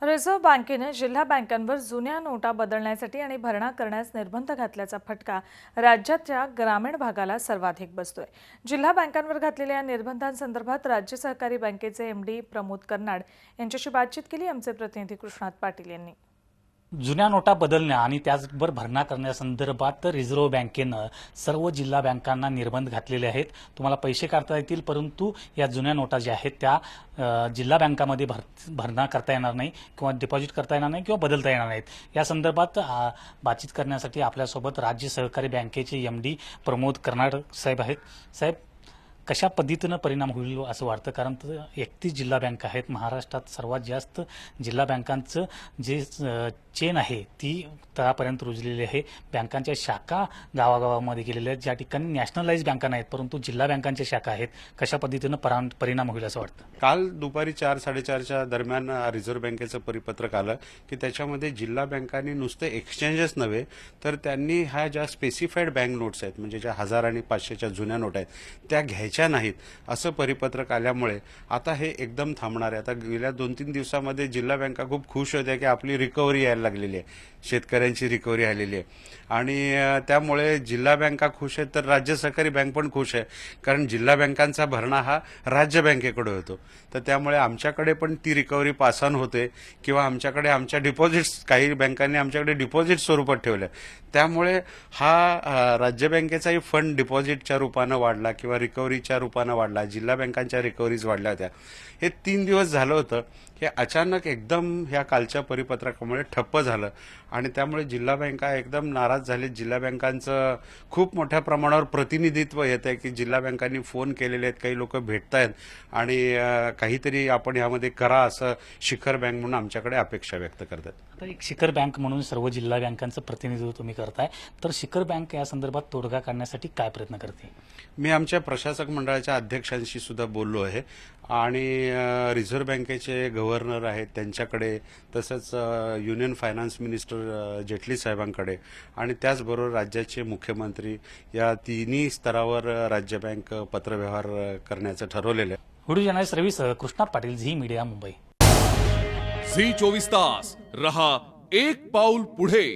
Reserve बँकेने जिल्हा बँकांवर जुन्या नोटा बदलण्यासाठी आणि भरणा करण्यास निर्बंध घातल्याचा फटका राज्याच्या ग्रामीण भागाला सर्वाधिक बसतोय। जिल्हा बँकांवर घातलेल्या या निर्बंधांसंदर्भात राज्य सहकारी बँकेचे एमडी प्रमोद कर्नाड यांच्याशी बातचीत केली आमचे प्रतिनिधी कृष्णात पाटील यांनी। जुन्या नोटा बदलण्या आणि त्याचबरोबर भरणा करण्यासंदर्भात रिझर्व्ह बँकेनं सर्व जिल्हा बँकांना निर्बंध घातलेले आहेत। तुम्हाला पैसे काढता येतील, परंतु या जुन्या नोटा ज्या आहेत त्या जिल्हा बँकामध्ये भरणा करता येणार नाही किंवा डिपॉझिट करता येणार नाही किंवा बदलता येणार नाहीत। या संदर्भात बातचीत करण्यासाठी आपल्यासोबत राज्य सहकारी बँकेचे एमडी प्रमोद कर्नाड साहेब आहेत। साहेब, कशा पद्धतीनं परिणाम होईल असं वाटतं? कारण 31 जिल्हा बँक आहेत महाराष्ट्रात। सर्वात जास्त जिल्हा बँकांचं जे चेन आहे ती तळापर्यंत रुजलेली आहे। बँकांच्या शाखा गावागावामध्ये गेलेल्या आहेत, ज्या ठिकाणी नॅशनलाइज बँका नाहीत परंतु जिल्हा बँकांच्या शाखा आहेत। कशा पद्धतीनं परिणाम होईल असं वाटतं? काल दुपारी 4-4:30च्या दरम्यान रिझर्व्ह बँकेचं परिपत्रक आलं की त्याच्यामध्ये जिल्हा बँकांनी नुसते एक्सचेंजच नव्हे तर त्यांनी ह्या ज्या स्पेसिफाईड बँक नोट्स आहेत, म्हणजे ज्या 1000 आणि 500च्या जुन्या नोट आहेत त्या घ्यायच्या नाहीत असं परिपत्रक आल्यामुळे आता हे एकदम थांबणार आहे। आता गेल्या 2-3 दिवसामध्ये जिल्हा बँका खूप खुश होत्या की आपली रिकव्हरी यायला लागलेली आहे, शेतकऱ्यांची रिकव्हरी आलेली आहे आणि त्यामुळे जिल्हा बँका खुश आहेत तर राज्य सहकारी बँक पण खुश आहे, कारण जिल्हा बँकांचा भरणा हा राज्य बँकेकडे होतो। तर त्यामुळे आमच्याकडे पण ती रिकव्हरी पास ऑन होते किंवा आमच्याकडे आमच्या डिपॉझिट्स, काही बँकांनी आमच्याकडे डिपॉझिट स्वरूपात ठेवले, त्यामुळे हा राज्य बँकेचाही फंड डिपॉझिटच्या रूपानं वाढला किंवा रिकव्हरीच्या रूपानं वाढला, जिल्हा बँकांच्या रिकव्हरीज वाढल्या होत्या। हे 3 दिवस झालं होतं, हे अचानक एकदम ह्या कालच्या परिपत्रकामुळे ठप्प झालं आणि त्यामुळे जिल्हा बँका एकदम नाराज झाले। जिल्हा बँकांचं खूप मोठ्या प्रमाणावर प्रतिनिधित्व येत आहे की जिल्हा बँकांनी फोन केलेले आहेत, काही लोक भेटत आहेत आणि काहीतरी आपण यामध्ये करा असं शिखर बँक म्हणून आमच्याकडे अपेक्षा व्यक्त करतात। आता एक शिखर बँक म्हणून सर्व जिल्हा बँकांचं प्रतिनिधित्व तुम्ही करताय, तर शिखर बँक या संदर्भात तोडगा काढण्यासाठी काय प्रयत्न करते? मी आमच्या प्रशासक मंडळाच्या अध्यक्षांशी सुद्धा बोललो आहे आणि रिझर्व्ह बँकेचे गव्हर्नर आहेत त्यांच्याकडे, तसंच युनियन फायनान्स मिनिस्टर जेटली साहेबांकडे आणि त्याचबरोबर राज्याचे मुख्यमंत्री, या तिन्ही स्तरावर राज्य बँक पत्रव्यवहार करण्याचं ठरवलेलं आहे। व्हिडिओ जर्नलिस्ट रवीसह कृष्णात पाटील, झी मीडिया, मुंबई। झी 24 तास रहा एक पाऊल पुढे।